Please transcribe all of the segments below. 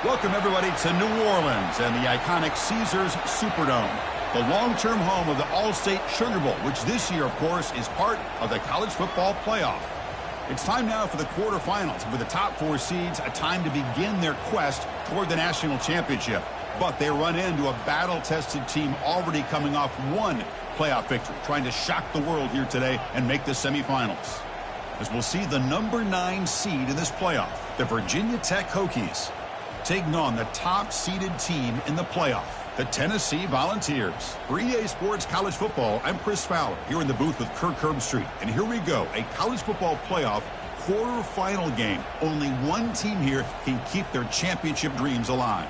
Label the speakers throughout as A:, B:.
A: Welcome, everybody, to New Orleans and the iconic Caesars Superdome, the long-term home of the All-State Sugar Bowl, which this year, of course, is part of the college football playoff. It's time now for the quarterfinals, for the top four seeds, a time to begin their quest toward the national championship. But they run into a battle-tested team already coming off one playoff victory, trying to shock the world here today and make the semifinals. As we'll see the number 9 seed in this playoff, the Virginia Tech Hokies, taking on the top-seeded team in the playoff, the Tennessee Volunteers. For EA Sports College Football, I'm Chris Fowler, here in the booth with Kirk Herbstreit. And here we go, a college football playoff quarterfinal game. Only one team here can keep their championship dreams alive.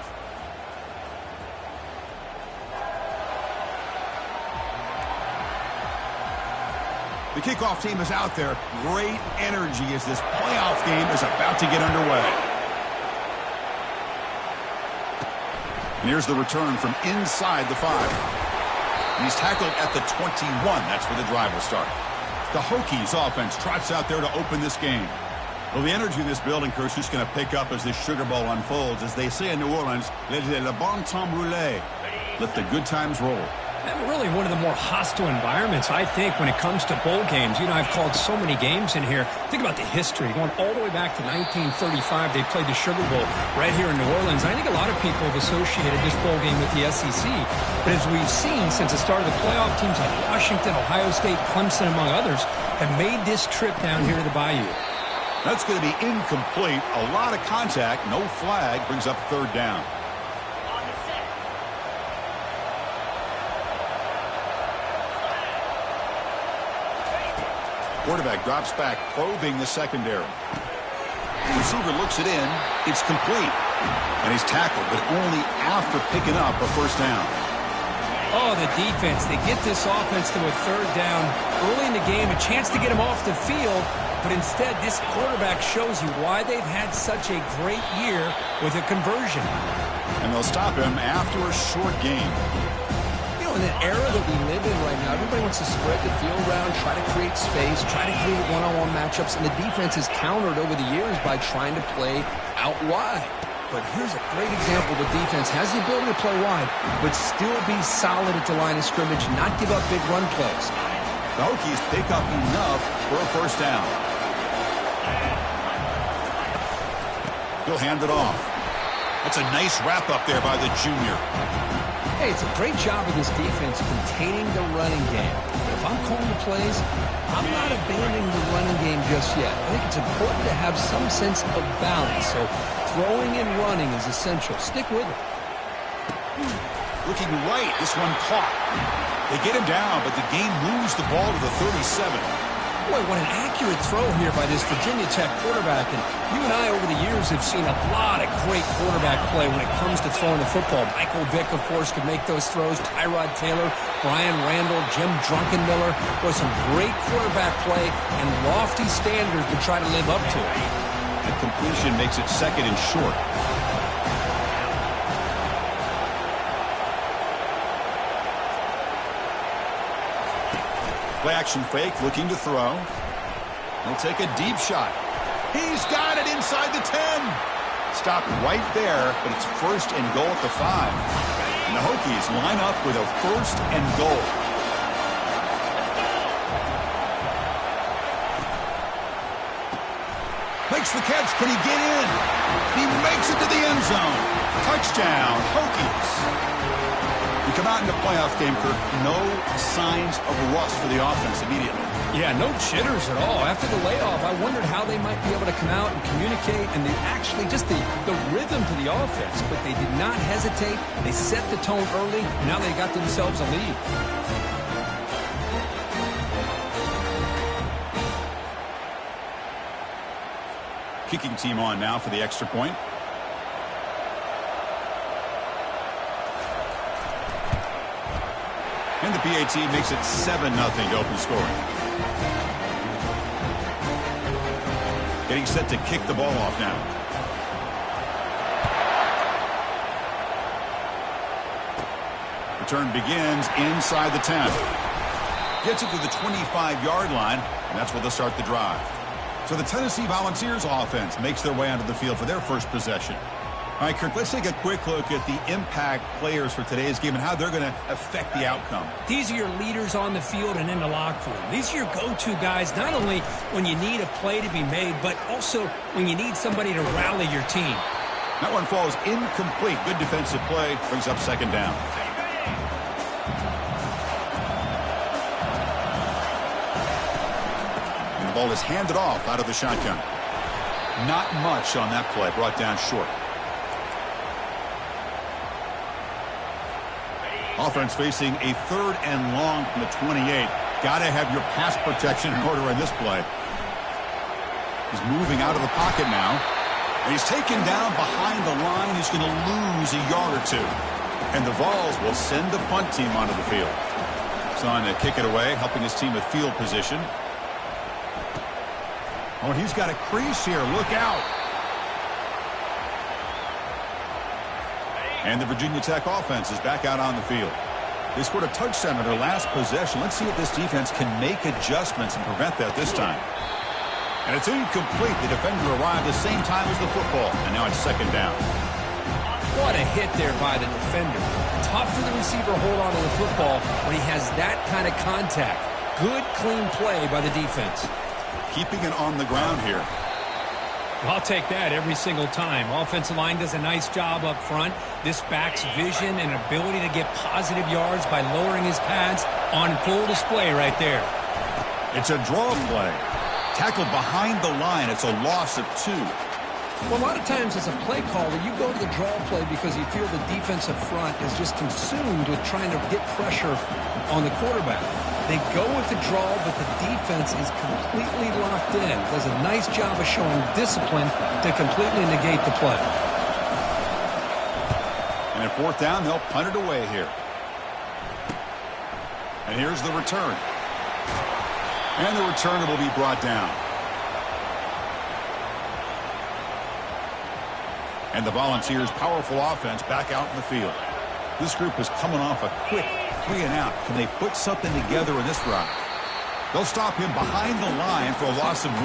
A: The kickoff team is out there. Great energy as this playoff game is about to get underway. And here's the return from inside the 5. And he's tackled at the 21. That's where the drive will start. The Hokies offense trots out there to open this game. Well, the energy in this building, Coach, is going to pick up as this Sugar Bowl unfolds. As they say in New Orleans, let le bon temps rouler. Let the good times roll.
B: And really one of the more hostile environments, I think, when it comes to bowl games. You know, I've called so many games in here. Think about the history. Going all the way back to 1935, they played the Sugar Bowl right here in New Orleans. I think a lot of people have associated this bowl game with the SEC. But as we've seen since the start of the playoff, teams like Washington, Ohio State, Clemson, among others, have made this trip down here to the Bayou.
A: That's going to be incomplete. A lot of contact. No flag. Brings up third down. Quarterback drops back, probing the secondary. The receiver looks it in. It's complete. And he's tackled, but only after picking up a first down.
B: Oh, the defense. They get this offense to a third down early in the game, a chance to get him off the field. But instead, this quarterback shows you why they've had such a great year with a conversion.
A: And they'll stop him after a short game.
B: In an era that we live in right now, everybody wants to spread the field around, try to create space, try to create one-on-one matchups, and the defense has countered over the years by trying to play out wide. But here's a great example. The defense has the ability to play wide, but still be solid at the line of scrimmage, not give up big run plays.
A: The Hokies pick up enough for a first down. He'll hand it off. That's a nice wrap up there by the junior.
B: Hey, it's a great job of this defense containing the running game. But if I'm calling the plays, I'm not abandoning the running game just yet. I think it's important to have some sense of balance. So throwing and running is essential. Stick with it.
A: Looking right, this one caught. They get him down, but the game moves the ball to the 37.
B: Boy, what an accurate throw here by this Virginia Tech quarterback. And you and I, over the years, have seen a lot of great quarterback play when it comes to throwing the football. Michael Vick, of course, could make those throws. Tyrod Taylor, Brian Randall, Jim Druckenmiller. Boy, some great quarterback play and lofty standards to try to live up to.
A: The completion makes it second and short. Play action fake, looking to throw. He'll take a deep shot. He's got it inside the 10. Stopped right there, but it's first and goal at the 5. And the Hokies line up with a first and goal. Makes the catch. Can he get in? He makes it to the end zone. Touchdown, Hokies. We come out in the playoff game, Kirk. No signs of rust for the offense immediately.
B: Yeah, no jitters at all. After the layoff, I wondered how they might be able to come out and communicate, and actually just the rhythm to the offense. But they did not hesitate. They set the tone early. Now they got themselves a lead.
A: Kicking team on now for the extra point. And the PAT makes it 7-0 to open scoring. Getting set to kick the ball off now. Return begins inside the 10. Gets it to the 25-yard line, and that's where they'll start the drive. So the Tennessee Volunteers offense makes their way onto the field for their first possession. All right, Kirk, let's take a quick look at the impact players for today's game and how they're going to affect the outcome.
B: These are your leaders on the field and in the locker room. These are your go-to guys, not only when you need a play to be made, but also when you need somebody to rally your team.
A: That one falls incomplete. Good defensive play. Brings up second down. And the ball is handed off out of the shotgun. Not much on that play. Brought down short. Offense facing a 3rd and long from the 28. Got to have your pass protection in order in this play. He's moving out of the pocket now. And he's taken down behind the line. He's going to lose a yard or two. And the Vols will send the punt team onto the field. He's on to kick it away, helping his team with field position. Oh, and he's got a crease here. Look out. And the Virginia Tech offense is back out on the field. They scored a touchdown in their last possession. Let's see if this defense can make adjustments and prevent that this time. And it's incomplete. The defender arrived at the same time as the football. And now it's second down.
B: What a hit there by the defender. Tough for the receiver to hold on to the football when he has that kind of contact. Good, clean play by the defense.
A: Keeping it on the ground here.
B: I'll take that every single time. Offensive line does a nice job up front. This back's vision and ability to get positive yards by lowering his pads on full display right there.
A: It's a draw play. Tackled behind the line. It's a loss of 2.
B: Well, a lot of times as a play caller, you go to the draw play because you feel the defensive front is just consumed with trying to get pressure on the quarterback. They go with the draw, but the defense is completely locked in. Does a nice job of showing discipline to completely negate the play.
A: And at 4th down, they'll punt it away here. And here's the return. And the returner will be brought down. And the Volunteers' powerful offense back out in the field. This group is coming off a quick 3 and out. Can they put something together in this drive? They'll stop him behind the line for a loss of 1.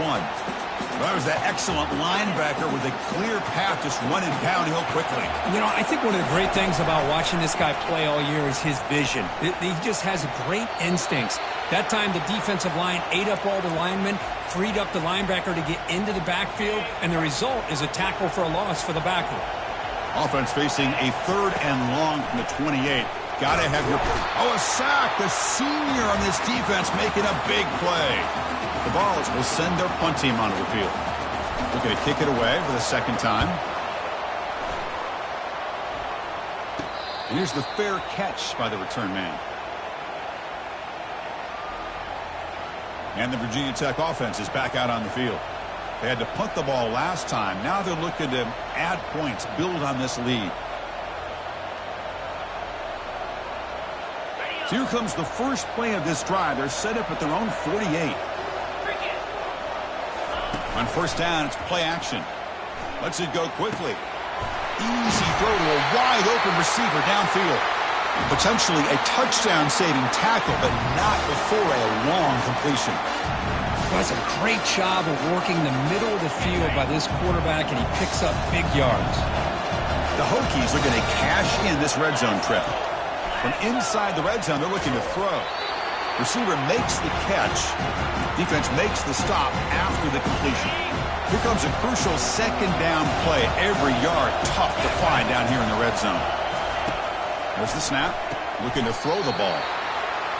A: That was that excellent linebacker with a clear path just running downhill quickly.
B: You know, I think one of the great things about watching this guy play all year is his vision. He just has great instincts. That time the defensive line ate up all the linemen, freed up the linebacker to get into the backfield, and the result is a tackle for a loss for the backer.
A: Offense facing a 3rd and long from the 28. Got to have your... Oh, a sack! The senior on this defense making a big play. The Vols will send their punt team onto the field. Looking to kick it away for the second time. And here's the fair catch by the return man. And the Virginia Tech offense is back out on the field. They had to punt the ball last time. Now they're looking to add points, build on this lead. So here comes the first play of this drive. They're set up at their own 48. On 1st down, it's play action. Lets it go quickly. Easy throw to a wide-open receiver downfield. Potentially a touchdown-saving tackle, but not before a long completion.
B: Does a great job of working the middle of the field by this quarterback, and he picks up big yards.
A: The Hokies are going to cash in this red zone trip. From inside the red zone, they're looking to throw. Receiver makes the catch. Defense makes the stop after the completion. Here comes a crucial second down play. Every yard tough to find down here in the red zone. There's the snap. Looking to throw the ball.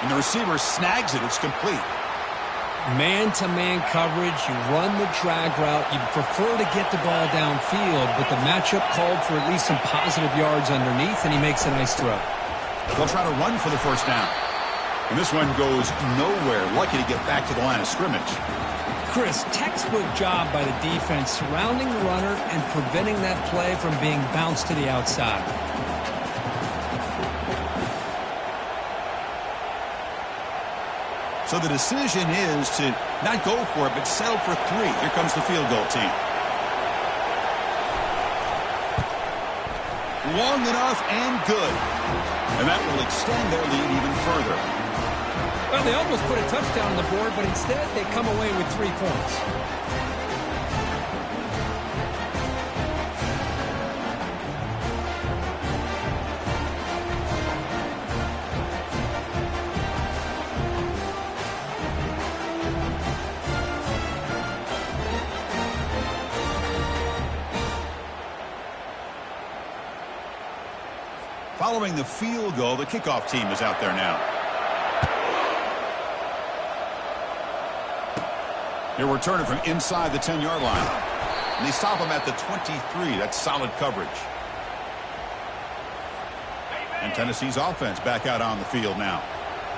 A: And the receiver snags it. It's complete.
B: Man-to-man coverage, you run the drag route. You prefer to get the ball downfield, but the matchup called for at least some positive yards underneath, and he makes a nice throw.
A: They'll try to run for the first down. And this one goes nowhere. Lucky to get back to the line of scrimmage.
B: Chris, textbook job by the defense surrounding the runner and preventing that play from being bounced to the outside.
A: So the decision is to not go for it, but settle for 3. Here comes the field goal team. Long enough and good. And that will extend their lead even further.
B: Well, they almost put a touchdown on the board, but instead they come away with 3 points.
A: Following the field goal, the kickoff team is out there now. He'll return it from inside the 10-yard line. And they stop him at the 23. That's solid coverage. And Tennessee's offense back out on the field now.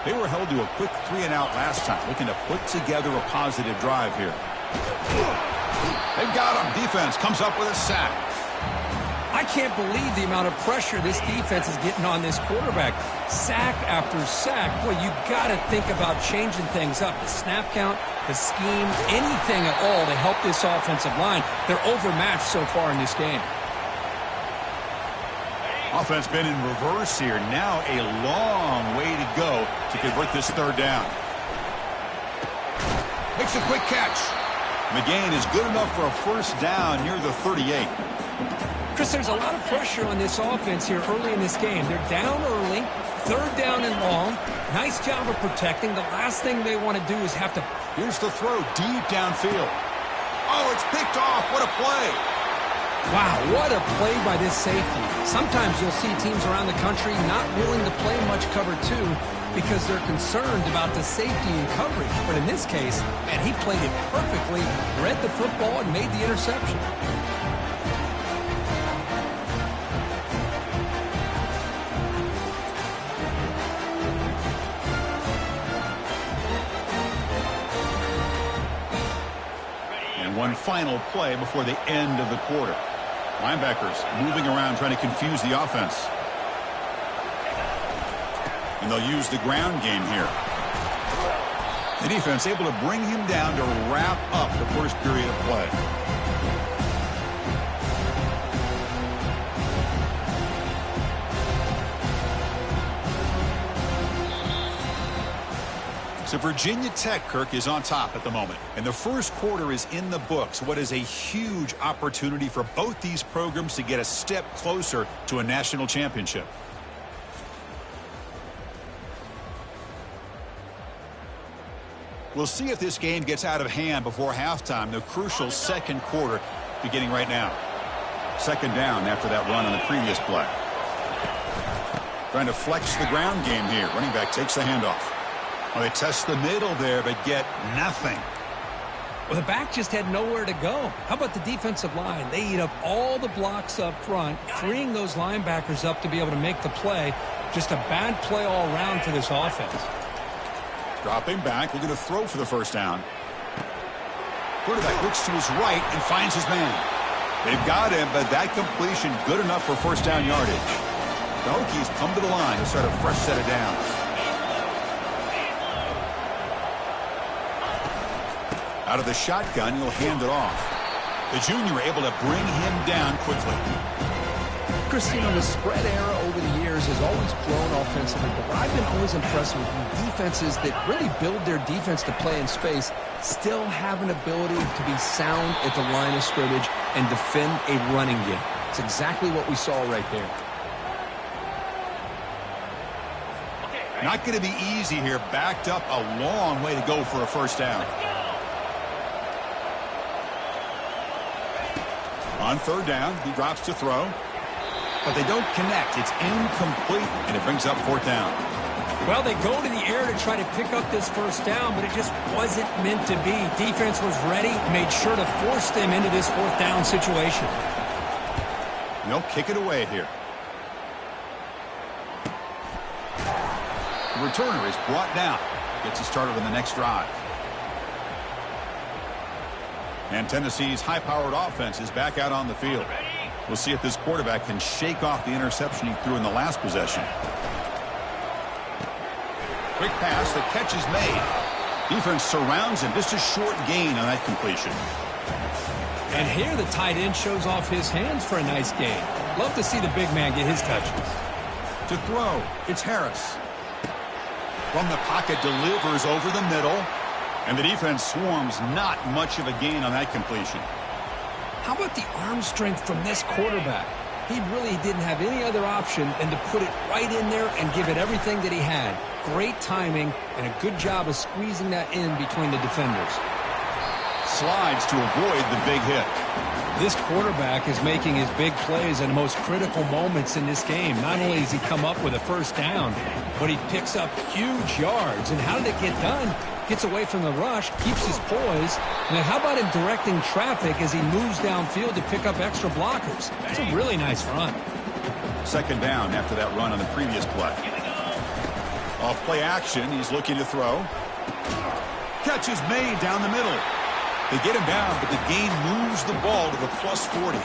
A: They were held to a quick 3-and-out last time, looking to put together a positive drive here. They've got him. Defense comes up with a sack.
B: I can't believe the amount of pressure this defense is getting on this quarterback. Sack after sack. Boy, you got to think about changing things up. The snap count, the scheme, anything at all to help this offensive line. They're overmatched so far in this game.
A: Offense been in reverse here. Now a long way to go to convert this third down. Makes a quick catch. McGain is good enough for a first down near the 38.
B: Chris, there's a lot of pressure on this offense here early in this game. They're down early, third down and long. Nice job of protecting. The last thing they want to do is have to...
A: Here's the throw deep downfield. Oh, it's picked off. What a play.
B: Wow, what a play by this safety. Sometimes you'll see teams around the country not willing to play much cover two because they're concerned about the safety and coverage. But in this case, man, he played it perfectly, read the football, and made the interception.
A: One final play before the end of the quarter. Linebackers moving around trying to confuse the offense. And they'll use the ground game here. The defense able to bring him down to wrap up the first period of play. So Virginia Tech, Kirk, is on top at the moment. And the first quarter is in the books. What is a huge opportunity for both these programs to get a step closer to a national championship. We'll see if this game gets out of hand before halftime. The crucial second quarter beginning right now. Second down after that run on the previous play. Trying to flex the ground game here. Running back takes the handoff. Well, they test the middle there, but get nothing.
B: Well, the back just had nowhere to go. How about the defensive line? They eat up all the blocks up front, freeing those linebackers up to be able to make the play. Just a bad play all around for this offense.
A: Dropping back, looking to throw for the first down. Quarterback looks to his right and finds his man. They've got him, but that completion good enough for first down yardage. The Hokies come to the line to start a fresh set of downs. Out of the shotgun, he'll hand it off. The junior able to bring him down quickly.
B: Chris, you know, the spread era over the years has always grown offensively, but what I've been always impressed with defenses that really build their defense to play in space still have an ability to be sound at the line of scrimmage and defend a running game. It's exactly what we saw right there.
A: Not going to be easy here. Backed up a long way to go for a first down. On third down, he drops to throw. But they don't connect. It's incomplete, and it brings up fourth down.
B: Well, they go to the air to try to pick up this first down, but it just wasn't meant to be. Defense was ready, made sure to force them into this fourth down situation.
A: They'll kick it away here. The returner is brought down. Gets it started on the next drive. And Tennessee's high-powered offense is back out on the field. We'll see if this quarterback can shake off the interception he threw in the last possession. Quick pass, the catch is made. Defense surrounds him, just a short gain on that completion.
B: And here the tight end shows off his hands for a nice gain. Love to see the big man get his touches.
A: To throw, it's Harris. From the pocket, delivers over the middle. And the defense swarms, not much of a gain on that completion.
B: How about the arm strength from this quarterback? He really didn't have any other option than to put it right in there and give it everything that he had. Great timing and a good job of squeezing that in between the defenders.
A: slides to avoid the big hit.
B: This quarterback is making his big plays in the most critical moments in this game. Not only does he come up with a first down, but he picks up huge yards. And how did it get done? Gets away from the rush, keeps his poise. And then how about him directing traffic as he moves downfield to pick up extra blockers? It's a really nice run.
A: Second down after that run on the previous play. Off play action, he's looking to throw. Catch is made down the middle. They get him down, but the gain moves the ball to the plus 40.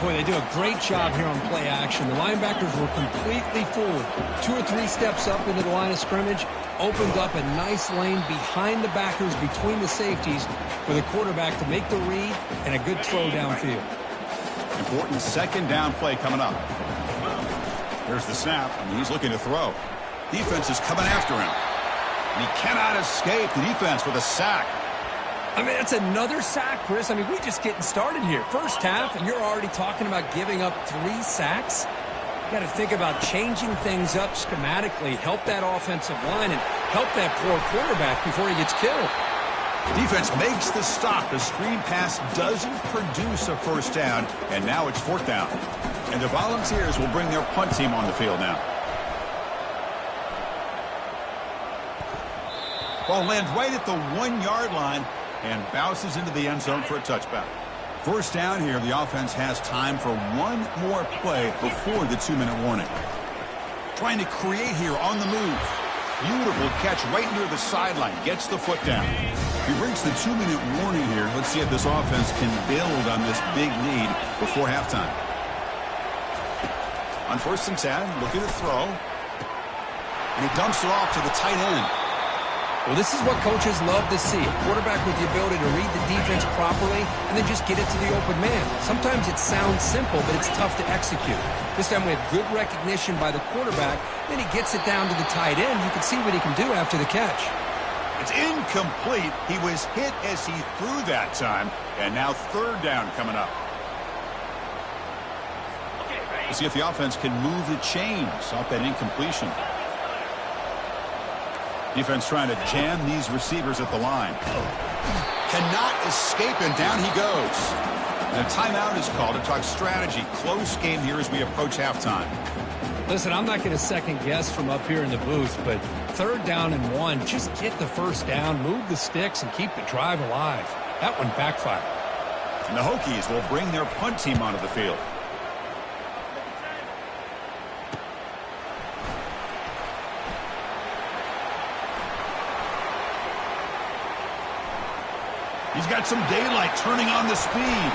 B: Boy, they do a great job here on play action. The linebackers were completely fooled. 2 or 3 steps up into the line of scrimmage, opened up a nice lane behind the backers between the safeties for the quarterback to make the read and a good throw downfield.
A: Important second down play coming up. There's the snap, and he's looking to throw. Defense is coming after him. And he cannot escape the defense with a sack.
B: I mean, that's another sack, Chris. I mean, we're just getting started here. First half, and you're already talking about giving up 3 sacks. You got to think about changing things up schematically, help that offensive line, and help that poor quarterback before he gets killed.
A: Defense makes the stop. The screen pass doesn't produce a first down, and now it's 4th down. And the Volunteers will bring their punt team on the field now. Ball lands right at the 1-yard line and bounces into the end zone for a touchback. First down here, the offense has time for one more play before the 2-minute warning. Trying to create here on the move. Beautiful catch right near the sideline. Gets the foot down. He brings the 2-minute warning here. Let's see if this offense can build on this big lead before halftime. On 1st and 10, looking to throw. And he dumps it off to the tight end.
B: Well, this is what coaches love to see. A quarterback with the ability to read the defense properly and then just get it to the open man. Sometimes it sounds simple, but it's tough to execute. This time we have good recognition by the quarterback. Then he gets it down to the tight end. You can see what he can do after the catch.
A: It's incomplete. He was hit as he threw that time. And now 3rd down coming up. We'll see if the offense can move the chains off that incompletion. Defense trying to jam these receivers at the line. Cannot escape, and down he goes. And a timeout is called to talk strategy. Close game here as we approach halftime.
B: Listen, I'm not going to second guess from up here in the booth, but 3rd down and 1, just get the first down, move the sticks, and keep the drive alive. That one backfired.
A: And the Hokies will bring their punt team onto the field. He's got some daylight turning on the speed.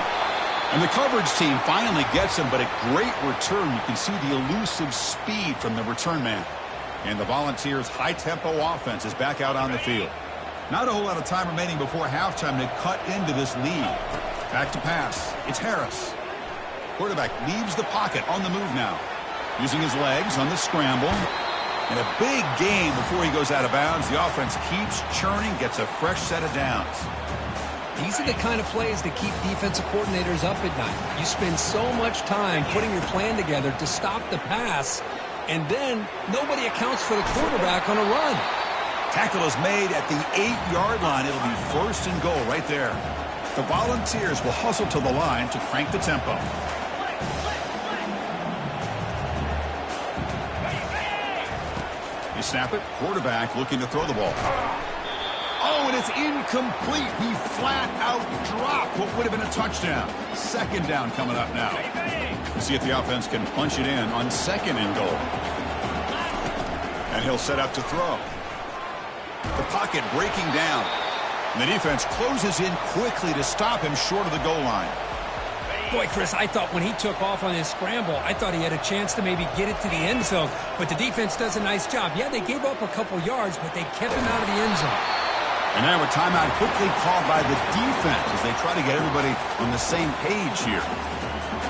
A: And the coverage team finally gets him, but a great return. You can see the elusive speed from the return man. And the Volunteers' high-tempo offense is back out on the field. Not a whole lot of time remaining before halftime to cut into this lead. Back to pass. It's Harris. Quarterback leaves the pocket on the move now. Using his legs on the scramble. And a big gain before he goes out of bounds. The offense keeps churning, gets a fresh set of downs.
B: These are the kind of plays that keep defensive coordinators up at night. You spend so much time putting your plan together to stop the pass, and then nobody accounts for the quarterback on a run.
A: Tackle is made at the 8-yard line. It'll be 1st and goal right there. The Volunteers will hustle to the line to crank the tempo. You snap it. Quarterback looking to throw the ball. Oh, and it's incomplete. He flat out dropped what would have been a touchdown. 2nd down coming up now. We'll see if the offense can punch it in on 2nd and goal. And he'll set up to throw. The pocket breaking down. And the defense closes in quickly to stop him short of the goal line.
B: Boy, Chris, I thought when he took off on his scramble, I thought he had a chance to maybe get it to the end zone. But the defense does a nice job. Yeah, they gave up a couple yards, but they kept him out of the end zone.
A: And now a timeout quickly called by the defense as they try to get everybody on the same page here.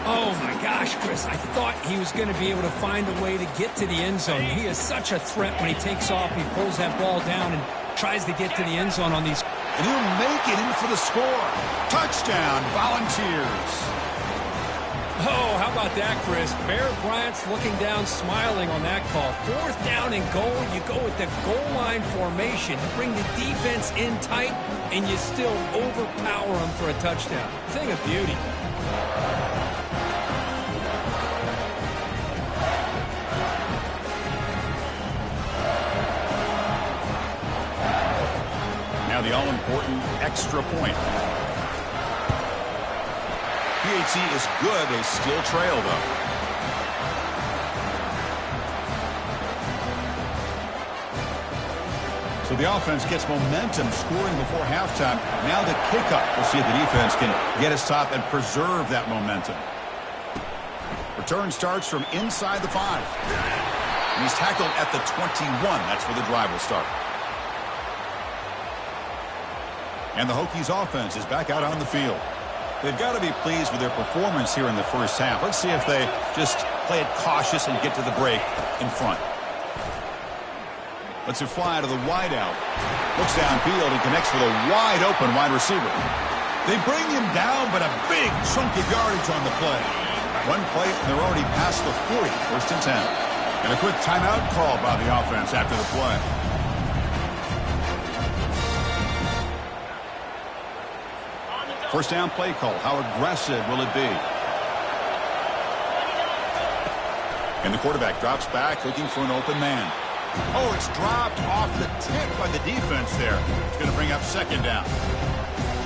B: Oh, my gosh, Chris. I thought he was going to be able to find a way to get to the end zone. He is such a threat when he takes off. He pulls that ball down and tries to get to the end zone on these.
A: And he'll make it in for the score. Touchdown, Volunteers.
B: Oh, how about that, Chris? Bear Bryant's looking down, smiling on that call. 4th down and goal. You go with the goal line formation. You bring the defense in tight, and you still overpower them for a touchdown. Thing of beauty.
A: Now the all-important extra point. PAT is good. They still trail, though. So the offense gets momentum, scoring before halftime. Now the kickoff. We'll see if the defense can get a stop and preserve that momentum. Return starts from inside the 5. And he's tackled at the 21. That's where the drive will start. And the Hokies offense is back out on the field. They've got to be pleased with their performance here in the first half. Let's see if they just play it cautious and get to the break in front. Lets it fly to the wideout. Looks downfield and connects with a wide-open wide receiver. They bring him down, but a big chunk of yardage on the play. One play, and they're already past the 40, 1st and 10. And a quick timeout call by the offense after the play. First down play call. How aggressive will it be? And the quarterback drops back, looking for an open man. Oh, it's dropped off the tip by the defense there. It's going to bring up 2nd down.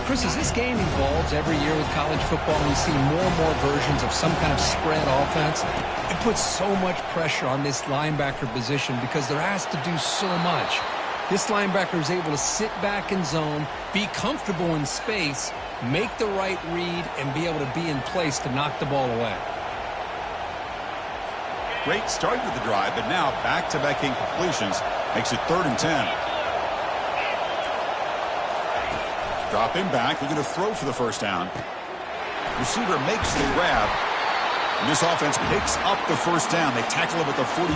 B: Chris, as this game evolves every year with college football, we see more and more versions of some kind of spread offense. It puts so much pressure on this linebacker position because they're asked to do so much. This linebacker is able to sit back in zone, be comfortable in space, make the right read, and be able to be in place to knock the ball away.
A: Great start to the drive, but now back-to-back incompletions makes it 3rd and 10. Drop him back. They're going to throw for the 1st down. Receiver makes the grab. And this offense picks up the 1st down. They tackle him at the 44.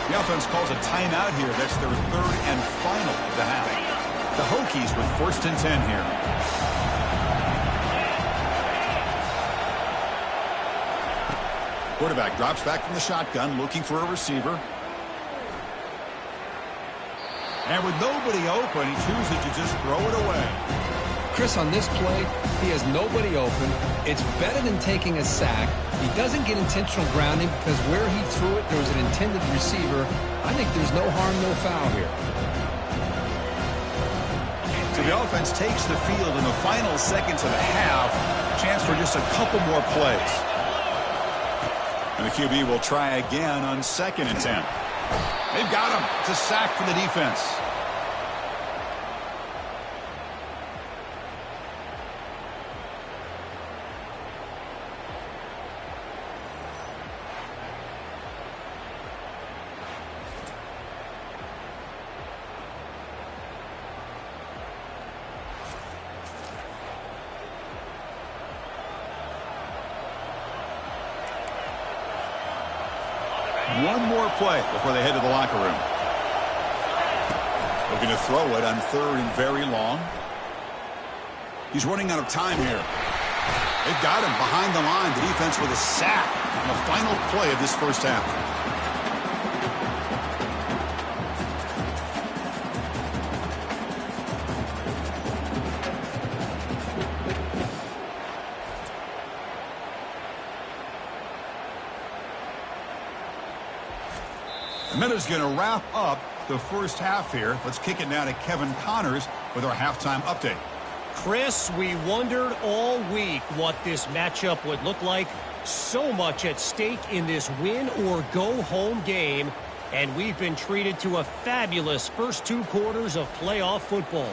A: The offense calls a timeout here. That's their 3rd and final of the half. The Hokies with 1st and 10 here. Quarterback drops back from the shotgun, looking for a receiver. And with nobody open, he chooses to just throw it away.
B: Chris, on this play, he has nobody open. It's better than taking a sack. He doesn't get intentional grounding because where he threw it, there was an intended receiver. I think there's no harm, no foul here.
A: So the offense takes the field in the final seconds of the half. Chance for just a couple more plays. And the QB will try again on 2nd and 10. They've got him. It's a sack for the defense. One more play before they head to the locker room. Looking to throw it on 3rd and very long. He's running out of time here. They've got him behind the line. The defense with a sack on the final play of this 1st half. Minute's going to wrap up the 1st half here. Let's kick it now to Kevin Connors with our halftime update.
C: Chris, we wondered all week what this matchup would look like. So much at stake in this win-or-go-home game, and we've been treated to a fabulous first 2 quarters of playoff football.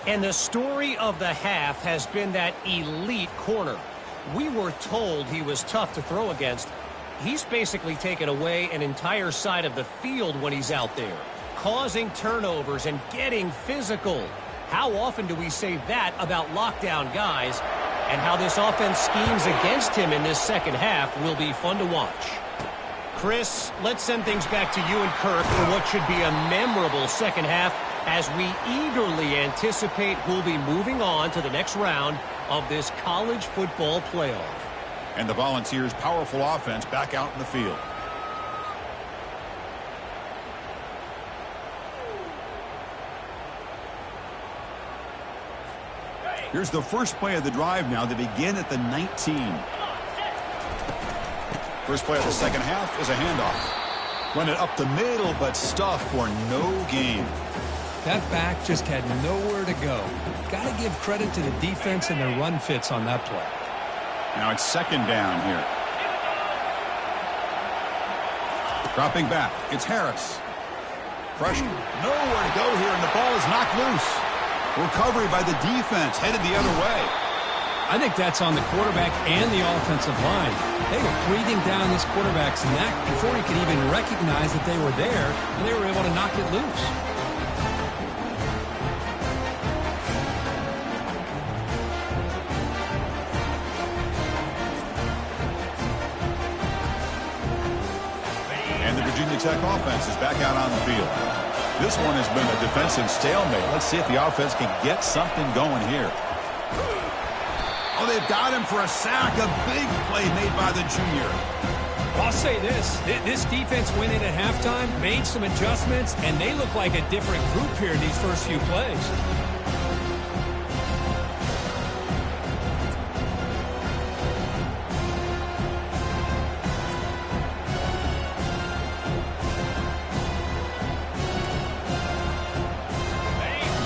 C: And the story of the half has been that elite corner. We were told he was tough to throw against. He's basically taken away an entire side of the field when he's out there, causing turnovers and getting physical. How often do we say that about lockdown guys? And how this offense schemes against him in this 2nd half will be fun to watch. Chris, let's send things back to you and Kirk for what should be a memorable 2nd half as we eagerly anticipate who'll be moving on to the next round of this college football playoff.
A: And the Volunteers' powerful offense back out in the field. Here's the first play of the drive now. They begin at the 19. First play of the second half is a handoff. Run it up the middle, but stuffed for no gain.
B: That back just had nowhere to go. Got to give credit to the defense and their run fits on that play.
A: Now it's second down here. Dropping back, it's Harris. Pressure, nowhere to go here, and the ball is knocked loose. Recovery by the defense, headed the other way.
B: I think that's on the quarterback and the offensive line. They were breathing down this quarterback's neck before he could even recognize that they were there, and they were able to knock it loose.
A: And the Virginia Tech offense is back out on the field. This one has been a defensive stalemate. Let's see if the offense can get something going here. Oh, they've got him for a sack. A big play made by the junior.
B: I'll say this. This defense went in at halftime, made some adjustments, and they look like a different group here in these first few plays.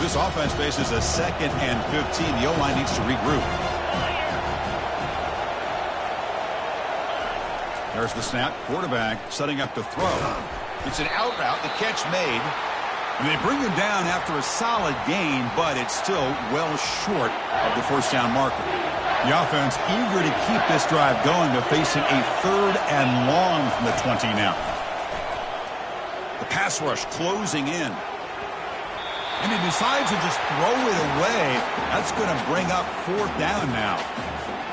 A: This offense faces a 2nd and 15. The O-line needs to regroup. There's the snap. Quarterback setting up to throw. It's an out route. The catch made. And they bring him down after a solid gain, but it's still well short of the first down marker. The offense eager to keep this drive going, but facing a 3rd and long from the 20 now. The pass rush closing in. And he decides to just throw it away. That's going to bring up 4th down now.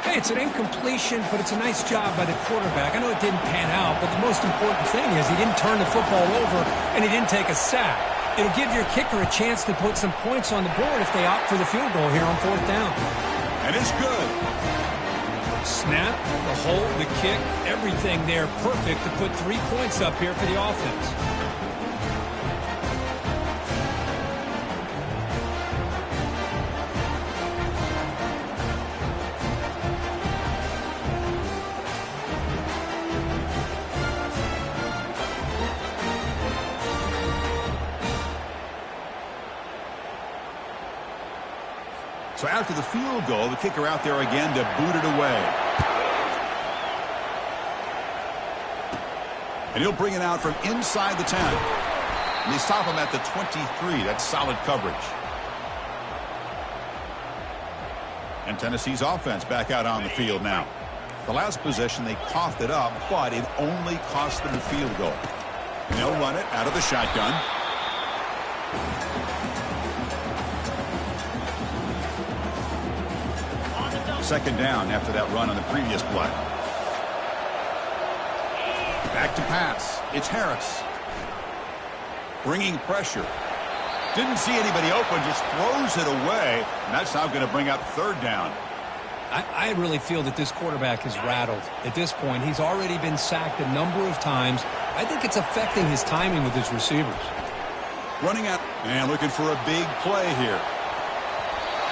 B: Hey, it's an incompletion, but it's a nice job by the quarterback. I know it didn't pan out, but the most important thing is he didn't turn the football over and he didn't take a sack. It'll give your kicker a chance to put some points on the board if they opt for the field goal here on 4th down.
A: And it's good.
B: Snap, the hold, the kick, everything there perfect to put 3 points up here for the offense.
A: So after the field goal, the kicker out there again to boot it away. And he'll bring it out from inside the 10. And they stop him at the 23. That's solid coverage. And Tennessee's offense back out on the field now. The last possession, they coughed it up, but it only cost them a field goal. And they'll run it out of the shotgun. Second down after that run on the previous play. Back to pass. It's Harris. Bringing pressure. Didn't see anybody open, just throws it away. And that's now going to bring up 3rd down.
B: I really feel that this quarterback is rattled. At this point, he's already been sacked a number of times. I think it's affecting his timing with his receivers.
A: Running out and looking for a big play here.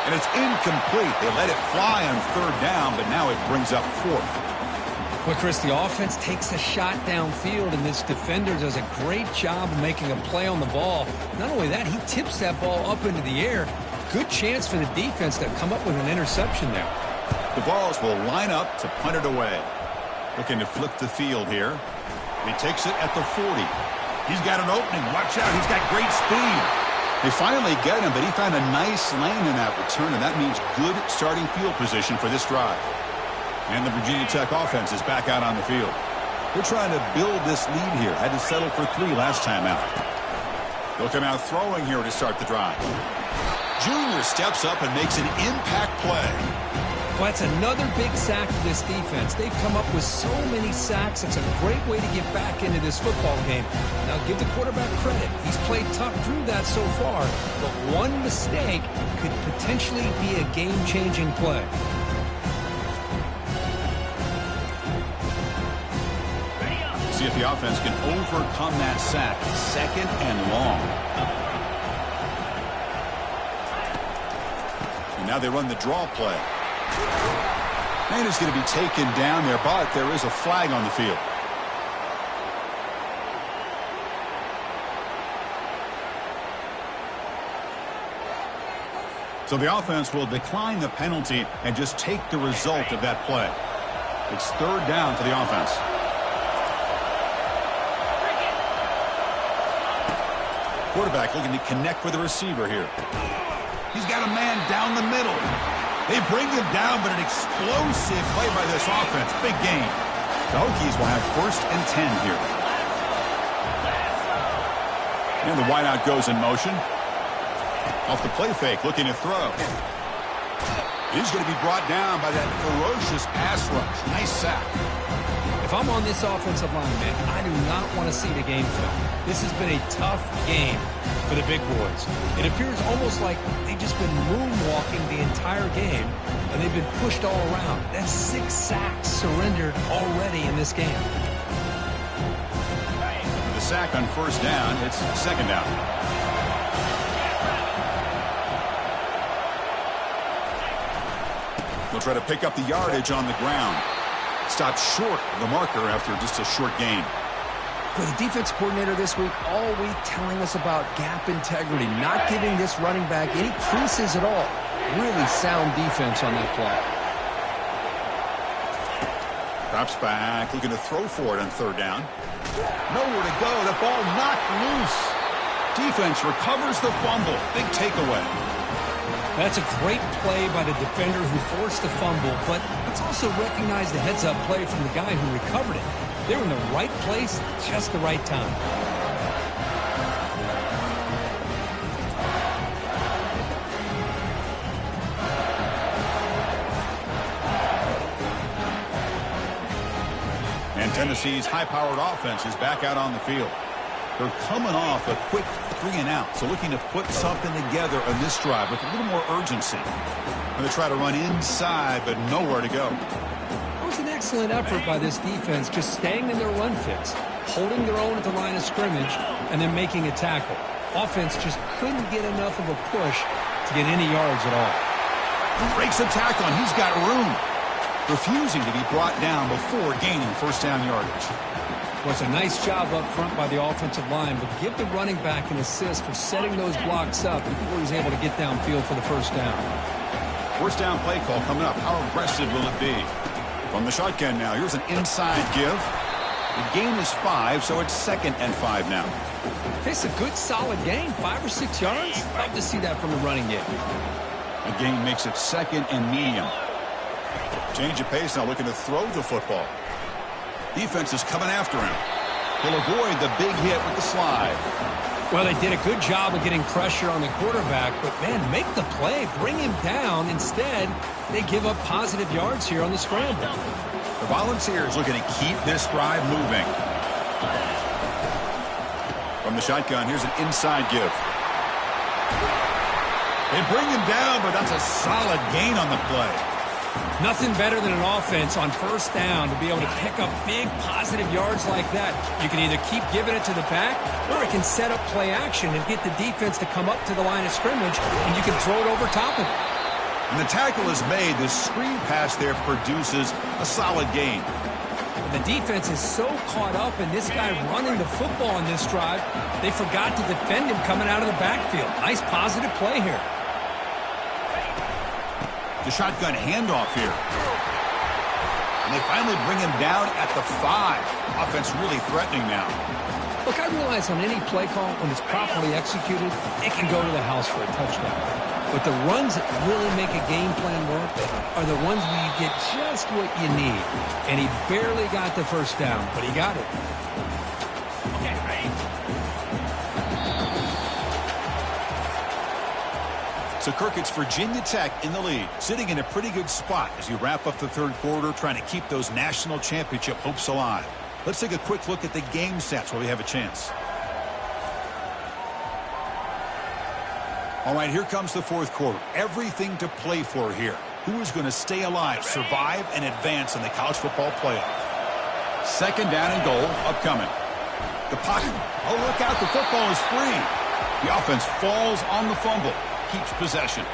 A: And it's incomplete. They let it fly on 3rd down, but now it brings up 4th.
B: Well, Chris, the offense takes a shot downfield, and this defender does a great job of making a play on the ball. Not only that, he tips that ball up into the air. Good chance for the defense to come up with an interception there.
A: The balls will line up to punt it away. Looking to flip the field here. He takes it at the 40. He's got an opening. Watch out. He's got great speed. They finally get him, but he found a nice lane in that return, and that means good starting field position for this drive. And the Virginia Tech offense is back out on the field. They're trying to build this lead here. Had to settle for 3 last time out. They'll come out throwing here to start the drive. Junior steps up and makes an impact play.
B: Well, that's another big sack for this defense. They've come up with so many sacks. It's a great way to get back into this football game. Now, give the quarterback credit. He's played tough through that so far, but one mistake could potentially be a game-changing play.
A: see if the offense can overcome that sack. 2nd and long. And now they run the draw play. And it's going to be taken down there, but there is a flag on the field. So the offense will decline the penalty and just take the result of that play. It's 3rd down for the offense. Quarterback looking to connect with the receiver here. He's got a man down the middle. They bring him down, but an explosive play by this offense. Big gain. The Hokies will have 1st and 10 here. And the wideout goes in motion. Off the play fake, looking to throw. He's going to be brought down by that ferocious pass rush. Nice sack.
B: If I'm on this offensive line, man, I do not want to see the game film. This has been a tough game for the big boys. It appears almost like they've just been moonwalking the entire game, and they've been pushed all around. That's 6 sacks surrendered already in this game.
A: The sack on 1st down. It's 2nd down. They'll try to pick up the yardage on the ground. Stopped short of the marker after just a short gain.
B: For the defense coordinator this week, all week telling us about gap integrity, not giving this running back any creases at all. Really sound defense on that play.
A: Drops back, looking to throw for it on 3rd down. Nowhere to go. The ball knocked loose. Defense recovers the fumble. Big takeaway.
B: That's a great play by the defender who forced the fumble, but let's also recognize the heads-up play from the guy who recovered it. They're in the right place at just the right time.
A: And Tennessee's high-powered offense is back out on the field. They're coming off a quick 3-and-out, so looking to put something together on this drive with a little more urgency. And they try to run inside, but nowhere to go.
B: It was an excellent effort by this defense, just staying in their run fits, holding their own at the line of scrimmage, and then making a tackle. Offense just couldn't get enough of a push to get any yards at all.
A: Breaks a tackle, and he's got room. Refusing to be brought down before gaining 1st down yardage.
B: Well, it's a nice job up front by the offensive line, but give the running back an assist for setting those blocks up before he's able to get downfield for the 1st down.
A: 1st down play call coming up. How aggressive will it be? From the shotgun now, here's an inside give. The gain is 5, so it's 2nd and 5 now.
B: It's a good, solid gain, 5 or 6 yards. Love to see that from the running game.
A: A gain makes it 2nd and medium. Change of pace now, looking to throw the football. Defense is coming after him. He'll avoid the big hit with the slide.
B: Well, they did a good job of getting pressure on the quarterback, but, man, make the play. Bring him down. Instead, they give up positive yards here on the scramble.
A: The Volunteers looking to keep this drive moving. From the shotgun, here's an inside give. They bring him down, but that's a solid gain on the play.
B: Nothing better than an offense on 1st down to be able to pick up big positive yards like that. You can either keep giving it to the back, or it can set up play action and get the defense to come up to the line of scrimmage, and you can throw it over top of it.
A: And the tackle is made. The screen pass there produces a solid gain.
B: The defense is so caught up in this guy running the football in this drive, they forgot to defend him coming out of the backfield. Nice positive play here.
A: The shotgun handoff here. And they finally bring him down at the 5. Offense really threatening now.
B: Look, I realize on any play call, when it's properly executed, it can go to the house for a touchdown. But the runs that really make a game plan work are the ones where you get just what you need. And he barely got the 1st down, but he got it. Okay, ready?
A: So, Kirk, it's Virginia Tech in the lead, sitting in a pretty good spot as you wrap up the 3rd quarter, trying to keep those national championship hopes alive. Let's take a quick look at the game stats while we have a chance. All right, here comes the 4th quarter. Everything to play for here. Who is going to stay alive, survive, and advance in the college football playoff? Second down and goal upcoming. The pocket. Oh, look out. The football is free. The offense falls on the fumble. Keeps possession.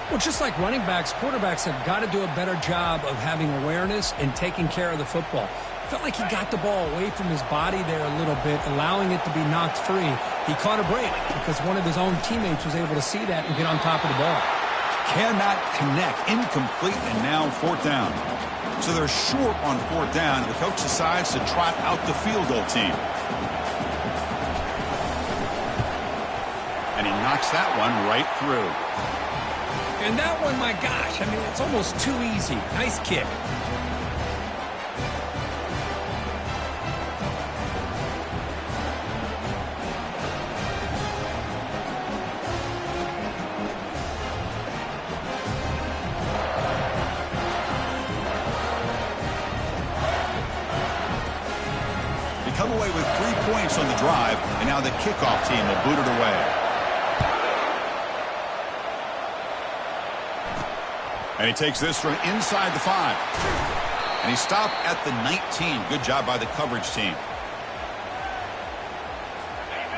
B: Well, just like running backs, quarterbacks have got to do a better job of having awareness and taking care of the football. Felt like he got the ball away from his body there a little bit, allowing it to be knocked free. He caught a break because one of his own teammates was able to see that and get on top of the ball.
A: Cannot connect. Incomplete, and now fourth down. So they're short on fourth down, and the coach decides to trot out the field goal team. And he knocks that one right through.
B: And that one, my gosh, I mean, it's almost too easy. Nice kick.
A: They come away with 3 points on the drive, and now the kickoff team will boot it away. And he takes this from inside the 5. And he stopped at the 19. Good job by the coverage team.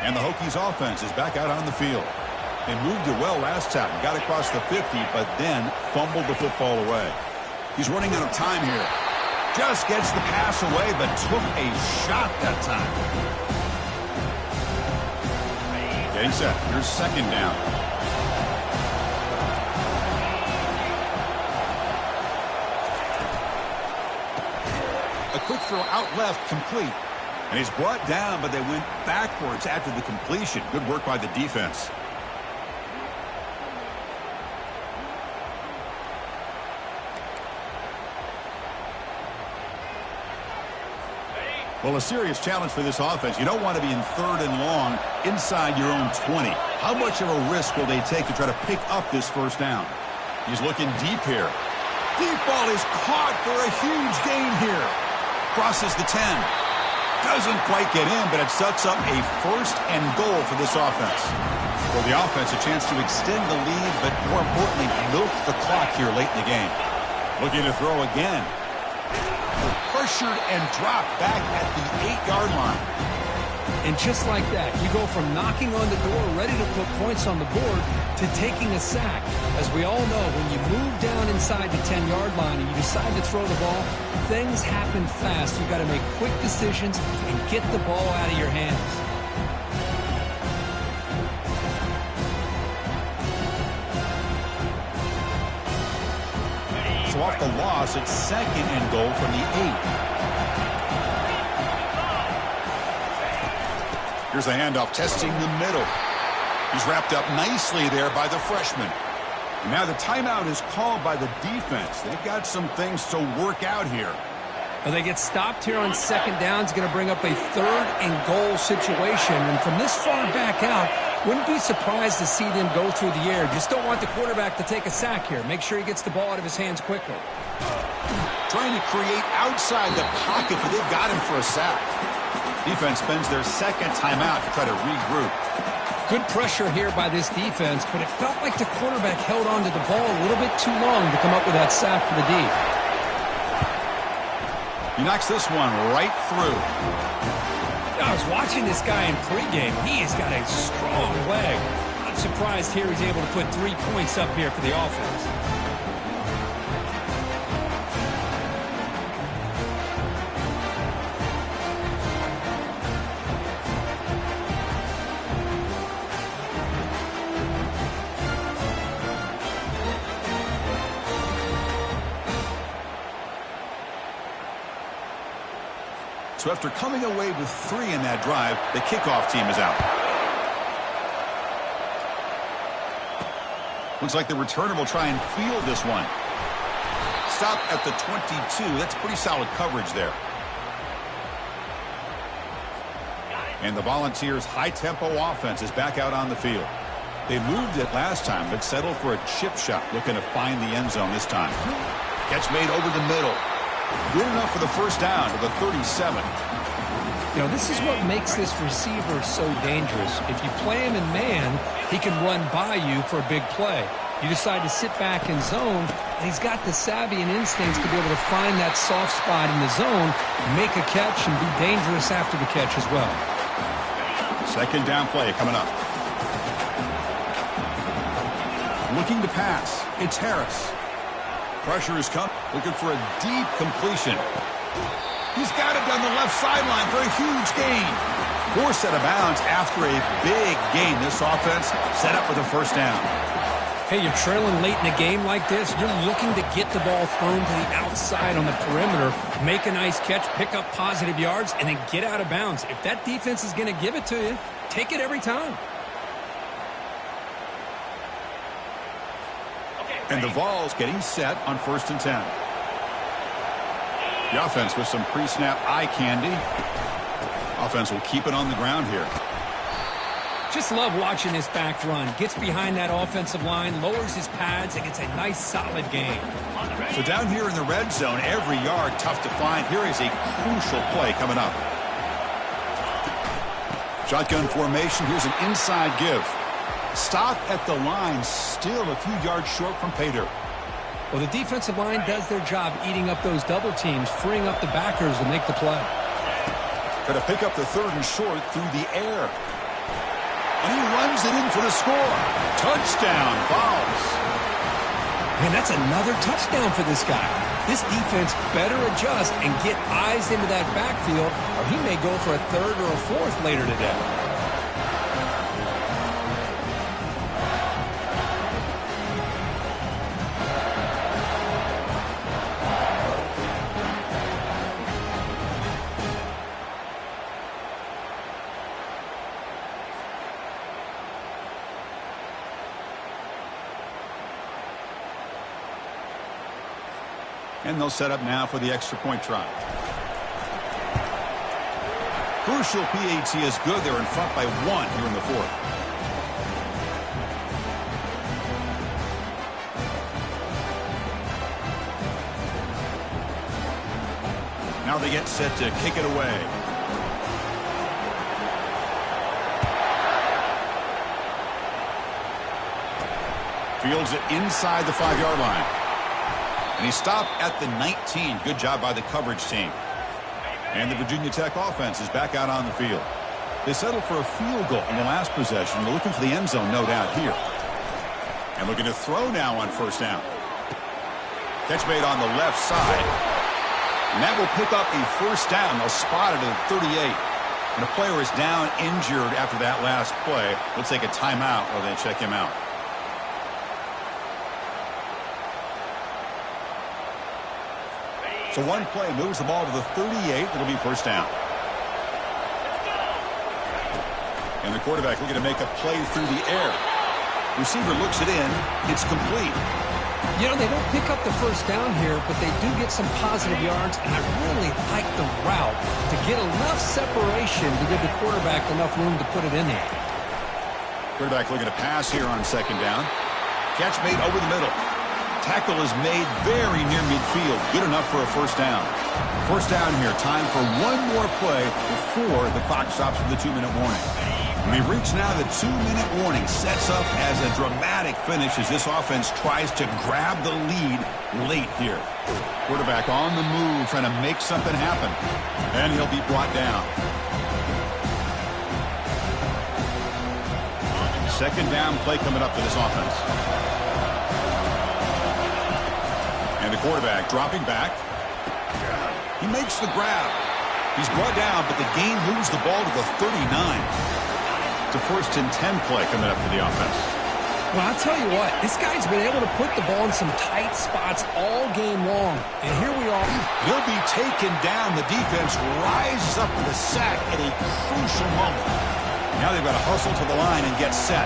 A: And the Hokies offense is back out on the field. They moved it well last time. Got across the 50, but then fumbled the football away. He's running out of time here. Just gets the pass away, but took a shot that time. Getting set. Here's second down. A quick throw out left, complete. And he's brought down, but they went backwards after the completion. Good work by the defense. Well, a serious challenge for this offense. You don't want to be in third and long inside your own 20. How much of a risk will they take to try to pick up this first down? He's looking deep here. Deep ball is caught for a huge gain here. Crosses the 10. Doesn't quite get in, but it sets up a first and goal for this offense. For the offense, a chance to extend the lead, but more importantly, milk the clock here late in the game. Looking to throw again. Pressured and dropped back at the 8-yard line.
B: And just like that, you go from knocking on the door, ready to put points on the board, to taking a sack. As we all know, when you move down inside the 10-yard line and you decide to throw the ball, things happen fast. You've got to make quick decisions and get the ball out of your hands.
A: So off the loss, it's second and goal from the 8. Here's the handoff, testing the middle. He's wrapped up nicely there by the freshman. And now the timeout is called by the defense. They've got some things to work out here.
B: Well, they get stopped here on second down. It's going to bring up a third and goal situation. And from this far back out, wouldn't be surprised to see them go through the air. Just don't want the quarterback to take a sack here. Make sure he gets the ball out of his hands quickly.
A: Trying to create outside the pocket, but they've got him for a sack. Defense spends their second timeout to try to regroup.
B: Good pressure here by this defense, but it felt like the quarterback held on to the ball a little bit too long to come up with that sack for the D.
A: He knocks this one right through.
B: I was watching this guy in pregame. He has got a strong leg. I'm surprised here he's able to put 3 points up here for the offense.
A: So after coming away with 3 in that drive, the kickoff team is out. Looks like the returner will try and field this one. Stop at the 22. That's pretty solid coverage there. And the Volunteers' high-tempo offense is back out on the field. They moved it last time, but settled for a chip shot, looking to find the end zone this time. Catch made over the middle. Good enough for the first down to the 37.
B: You know, this is what makes this receiver so dangerous. If you play him in man, he can run by you for a big play. You decide to sit back and zone, and he's got the savvy and instincts to be able to find that soft spot in the zone, make a catch, and be dangerous after the catch as well.
A: Second down play coming up. Looking to pass. It's Harris. Pressure is coming. Looking for a deep completion. He's got it down the left sideline for a huge gain. Forced out of bounds after a big gain. This offense set up with a first down.
B: Hey, you're trailing late in a game like this. You're looking to get the ball thrown to the outside on the perimeter, make a nice catch, pick up positive yards, and then get out of bounds. If that defense is going to give it to you, take it every time.
A: And the Vols getting set on 1st and 10. The offense with some pre-snap eye candy. Offense will keep it on the ground here.
B: Just love watching this back run. Gets behind that offensive line, lowers his pads, and gets a nice solid gain.
A: So down here in the red zone, every yard tough to find. Here is a crucial play coming up. Shotgun formation. Here's an inside give. Stop at the line, still a few yards short from pay dirt.
B: Well, the defensive line does their job eating up those double teams, freeing up the backers to make the play.
A: Try to pick up the 3rd and short through the air. And he runs it in for the score. Touchdown, Vols.
B: Man, that's another touchdown for this guy. This defense better adjust and get eyes into that backfield, or he may go for a 3rd or a 4th later today.
A: And they'll set up now for the extra point try. Crucial PAT is good. They're in front by 1 here in the 4th. Now they get set to kick it away. Fields it inside the 5-yard line. And he stopped at the 19. Good job by the coverage team. And the Virginia Tech offense is back out on the field. They settled for a field goal in the last possession. They're looking for the end zone, no doubt, here. And looking to throw now on 1st down. Catch made on the left side. And that will pick up a 1st down. They'll spot it at the 38. And a player is down injured after that last play. We'll take a timeout while they check him out. So one play moves the ball to the 38. It'll be 1st down. And the quarterback looking to make a play through the air. Receiver looks it in. It's complete.
B: You know, they don't pick up the 1st down here, but they do get some positive yards, and I really like the route to get enough separation to give the quarterback enough room to put it in there.
A: Quarterback looking to pass here on 2nd down. Catch made over the middle. Tackle is made very near midfield. Good enough for a 1st down. 1st down here. Time for one more play before the clock stops for the 2-minute warning. We've reached now the 2-minute warning. Sets up as a dramatic finish as this offense tries to grab the lead late here. Quarterback on the move, trying to make something happen. And he'll be brought down. 2nd down play coming up for this offense. And the quarterback dropping back. He makes the grab. He's brought down, but the gain moves the ball to the 39. It's a 1st and 10 play coming up for the offense.
B: Well, I'll tell you what, this guy's been able to put the ball in some tight spots all game long. And here we are.
A: He'll be taken down. The defense rises up with a sack at a crucial moment. Now they've got to hustle to the line and get set.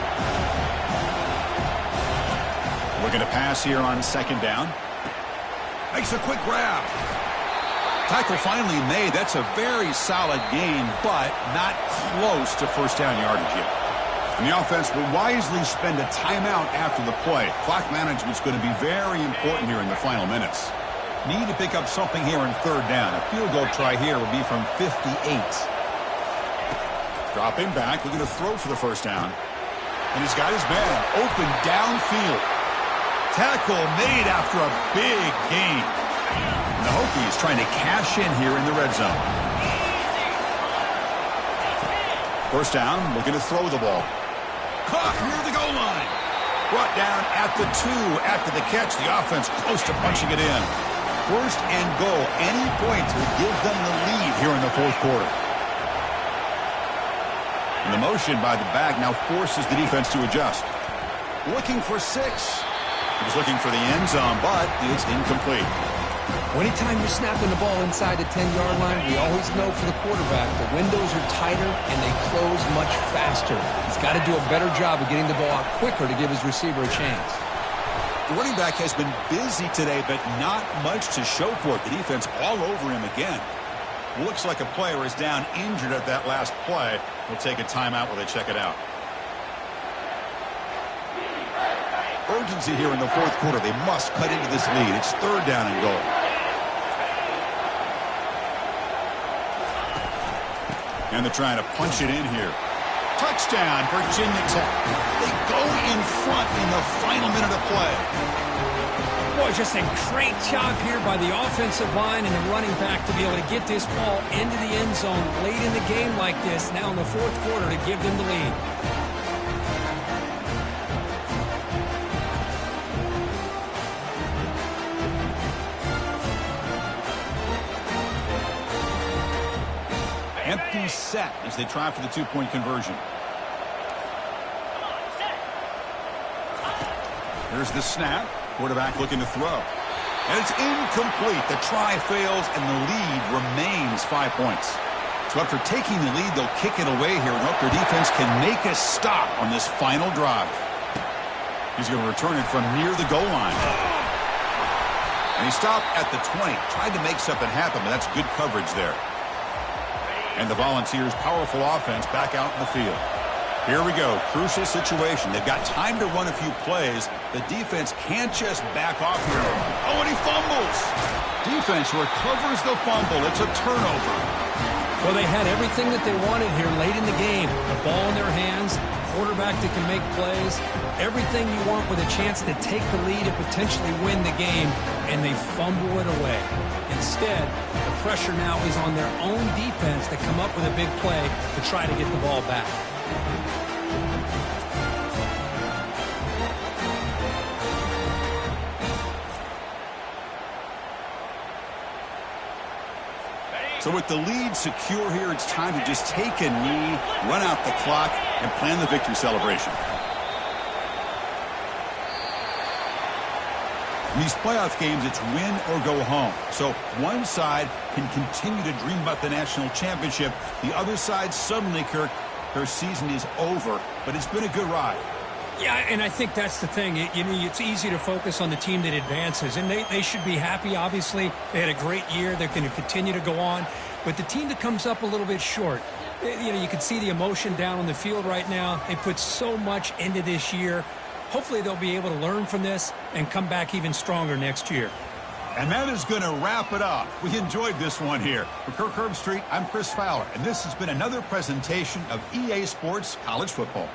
A: Looking to pass here on 2nd down. Makes a quick grab. Tackle finally made. That's a very solid gain, but not close to 1st down yardage yet. And the offense will wisely spend a timeout after the play. Clock management's going to be very important here in the final minutes. Need to pick up something here in 3rd down. A field goal try here will be from 58. Dropping back, looking to throw for the 1st down. And he's got his man open downfield. Tackle made after a big gain. And the Hokies trying to cash in here in the red zone. First down, looking to throw the ball. Caught near the goal line. Brought down at the 2 after the catch. The offense close to punching it in. First and goal. Any points will give them the lead here in the fourth quarter. And the motion by the back now forces the defense to adjust. Looking for 6. He was looking for the end zone, but it's incomplete.
D: Anytime you're snapping the ball inside the 10-yard line, we always know for the quarterback the windows are tighter and they close much faster. He's got to do a better job of getting the ball out quicker to give his receiver a chance.
A: The running back has been busy today, but not much to show for it. The defense all over him again. Looks like a player is down injured at that last play. We'll take a timeout while they check it out. Urgency here in the fourth quarter. They must cut into this lead. It's third down and goal. And they're trying to punch it in here. Touchdown, Virginia Tech. They go in front in the final minute of play.
B: Boy, just a great job here by the offensive line and the running back to be able to get this ball into the end zone late in the game like this, now in the fourth quarter, to give them the lead.
A: Empty set as they try for the two-point conversion. Here's the snap. Quarterback looking to throw. And it's incomplete. The try fails, and the lead remains 5 points. So after taking the lead, they'll kick it away here and hope their defense can make a stop on this final drive. He's going to return it from near the goal line. And he stopped at the 20. Tried to make something happen, but that's good coverage there. And the Volunteers' powerful offense back out in the field. Here we go. Crucial situation. They've got time to run a few plays. The defense can't just back off here. Oh, and he fumbles. Defense recovers the fumble. It's a turnover.
B: Well, they had everything that they wanted here late in the game. The ball in their hands, quarterback that can make plays, everything you want with a chance to take the lead and potentially win the game, and they fumble it away. Instead, the pressure now is on their own defense to come up with a big play to try to get the ball back.
A: So with the lead secure here, it's time to just take a knee, run out the clock, and plan the victory celebration. In these playoff games, it's win or go home. So one side can continue to dream about the national championship. The other side, suddenly, Kirk, their season is over. But it's been a good ride.
B: Yeah, and I think that's the thing. It's easy to focus on the team that advances, and they should be happy, obviously. They had a great year. They're going to continue to go on. But the team that comes up a little bit short, you can see the emotion down on the field right now. They put so much into this year. Hopefully they'll be able to learn from this and come back even stronger next year.
A: And that is going to wrap it up. We enjoyed this one here. For Kirk Herbstreit, I'm Chris Fowler, and this has been another presentation of EA Sports College Football.